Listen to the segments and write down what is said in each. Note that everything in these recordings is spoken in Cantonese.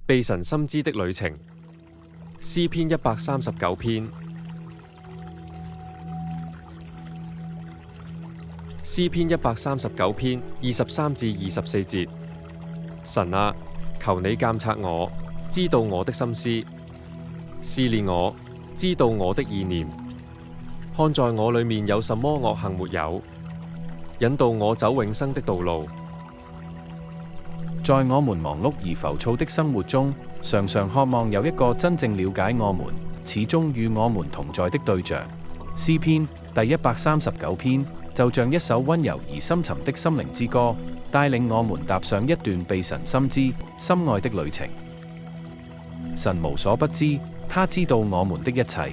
被神深知的旅程，詩篇139篇。詩篇139篇23至24節。神啊，求你監察我，知道我的心思，試煉我，知道我的意念，看在我裡面有什麼惡行沒有，引導我走永生的道路。在我們忙碌而浮躁的生活中，常常渴望有一個真正了解我們、始終與我們同在的對象。詩篇第139篇就像一首溫柔而深沉的心靈之歌，帶領我們踏上一段被神深知、深愛的旅程。神無所不知，他知道我們的一切。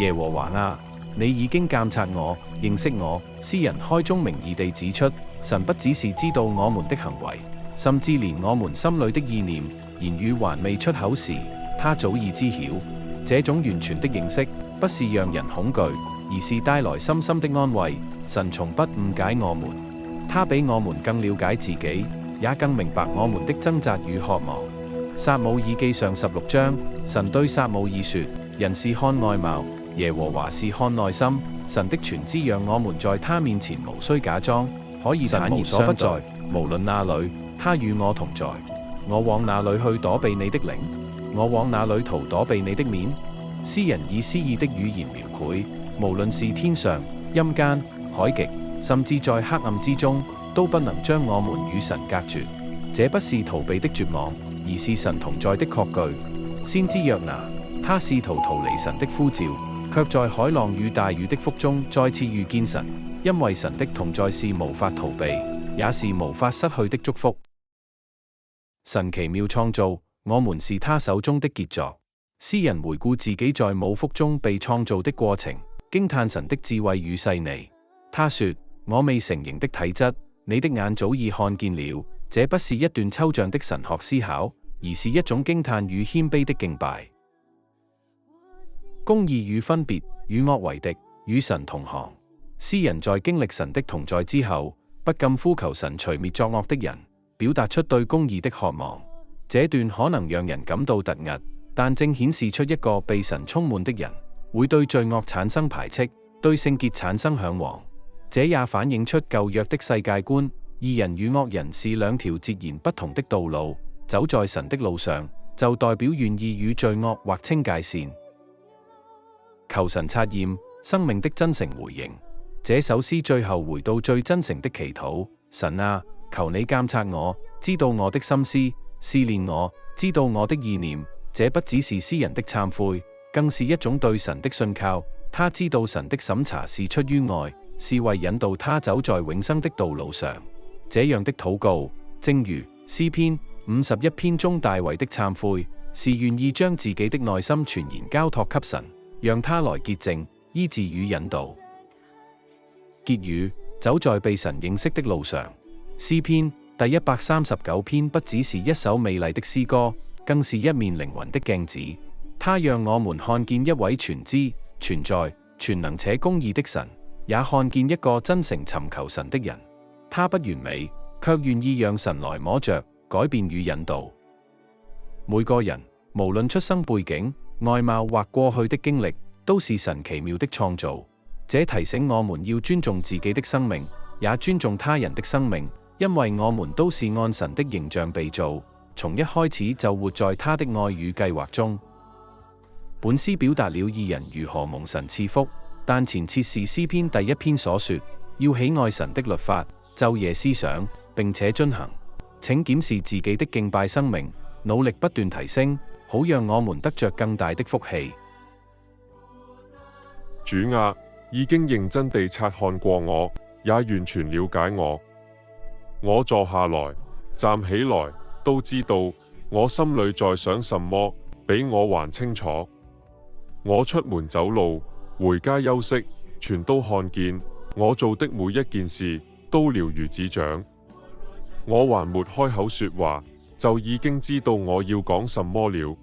耶和華啊，你已經監察我、認識我。詩人開宗明義地指出，神不只是知道我們的行為，甚至連我們心裏的意念、言語還未出口時，他早已知曉。這種完全的認識，不是讓人恐懼，而是帶來深深的安慰。神從不誤解我們，他比我們更了解自己，也更明白我們的掙扎與渴望。撒母耳記上16章，神對撒母耳說：人是看外貌，耶和華是看內心。神的全知讓我們在他面前無需假裝，可以坦然相待。無論哪裏，他與我同在。我往哪裏去躲避你的靈？我往哪裏逃躲避你的面？詩人以詩意的語言描繪，無論是天上、陰間、海極，甚至在黑暗之中，都不能將我們與神隔絕。這不是逃避的絕望，而是神同在的確據。先知約拿，他試圖逃離神的呼召，卻在海浪與大雨的腹中再次遇見神，因為神的同在是無法逃避，也是無法失去的祝福。神奇妙創造，我們是他手中的傑作。詩人回顧自己在母腹中被創造的過程，驚嘆神的智慧與細膩。他說：我未成形的體質，你的眼早已看見了。這不是一段抽象的神學思考，而是一種驚嘆與謙卑的敬拜。公義與分別，與惡為敵，與神同行。詩人在經歷神的同在之後，不禁呼求神除滅作惡的人，表達出對公義的渴望。這段可能讓人感到突兀，但正顯示出一個被神充滿的人，會對罪惡產生排斥，對聖潔產生嚮往。這也反映出舊約的世界觀，義人與惡人是兩條截然不同的道路。走在神的路上，就代表願意與罪惡劃清界線。求神察驗生命的真誠回應。這首詩最後回到最真誠的祈禱：神啊，求你監察我，知道我的心思，試煉我，知道我的意念。這不只是詩人的懺悔，更是一種對神的信靠。他知道神的審查是出於愛，是為引導他走在永生的道路上。這樣的禱告，正如詩篇51篇中大衛的懺悔，是願意將自己的內心全然交託給神，讓他來潔淨、醫治與引導。結語：走在被神認識的路上。詩篇第139篇不只是一首美麗的詩歌，更是一面靈魂的鏡子。它讓我們看見一位全知、存在、全能且公義的神，也看見一個真誠尋求神的人。他不完美，卻願意讓神來摸着、改變與引導。每個人，無論出生背景、外貌或過去的經歷，都是神奇妙的創造。這提醒我們要尊重自己的生命，也尊重他人的生命，因為我們都是按神的形象被造，從一開始就活在他的愛與計劃中。本詩表達了義人如何蒙神賜福，但前設是詩篇第1篇所說，要喜愛神的律法，晝夜思想，並且遵行。請檢視自己的敬拜生命，努力不斷提升，好讓我們得着更大的福氣。主啊，已經認真地察看過我，也完全了解我。我坐下來，站起來，都知道我心裏在想什麼，比我還清楚。我出門走路，回家休息，全都看見。我做的每一件事，都了如指掌。我還沒開口說話，就已經知道我要講什麼了。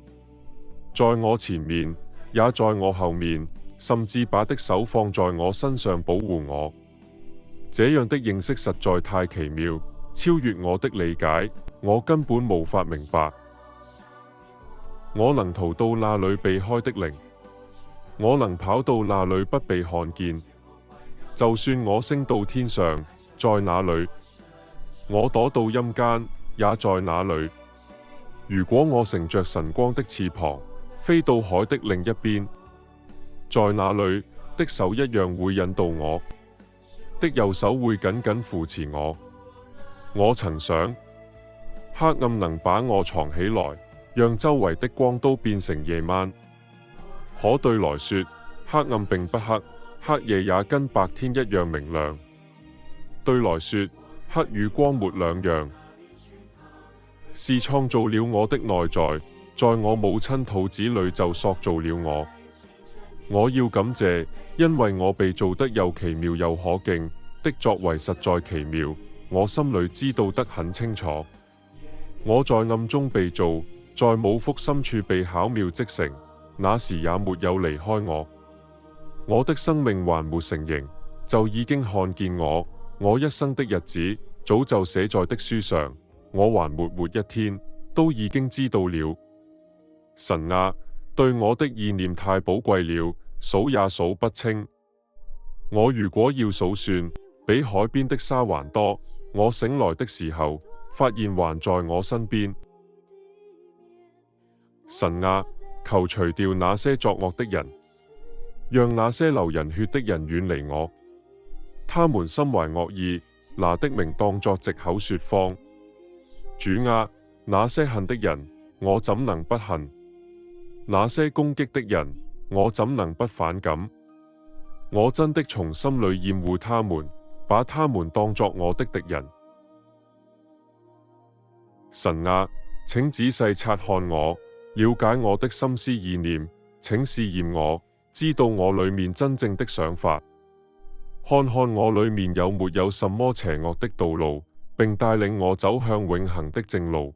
在我前面，也在我後面，甚至把的手放在我身上保護我。這樣的認識實在太奇妙，超越我的理解，我根本無法明白。我能逃到那裏避開的靈，我能跑到那裏不被看見。就算我升到天上，在那裏；我躲到陰間，也在那裏。如果我乘着晨光的翅膀，飛到海的另一邊，在那裏的手一樣會引導我，的右手會緊緊扶持我。我曾想，黑暗能把我藏起來，讓周圍的光都變成夜晚。可對來說，黑暗並不黑，黑夜也跟白天一樣明亮。對來說，黑與光沒兩樣。是創造了我的內在，在我母親肚子裏就塑造了我。我要感謝，因為我被造得又奇妙又可敬，的作為實在奇妙，我心裏知道得很清楚。我在暗中被造，在母腹深處被巧妙織成，那時也沒有離開我。我的生命還沒成形，就已經看見我。我一生的日子早就寫在的書上，我還沒活一天，都已經知道了。神啊，對我的意念太寶貴了，數也數不清。我如果要數算，比海邊的沙還多。我醒來的時候，發現還在我身邊。神啊，求除掉那些作惡的人，讓那些流人血的人遠離我。他們心懷惡意，拿的名當作藉口說謊。主啊，那些恨的人，我怎能不恨？那些攻擊的人，我怎能不反感？我真的從心裏厭惡他們，把他們當作我的敵人。神啊，請仔細察看我，了解我的心思意念，請試驗我，知道我裏面真正的想法，看看我裏面有沒有什麼邪惡的道路，並帶領我走向永恆的正路。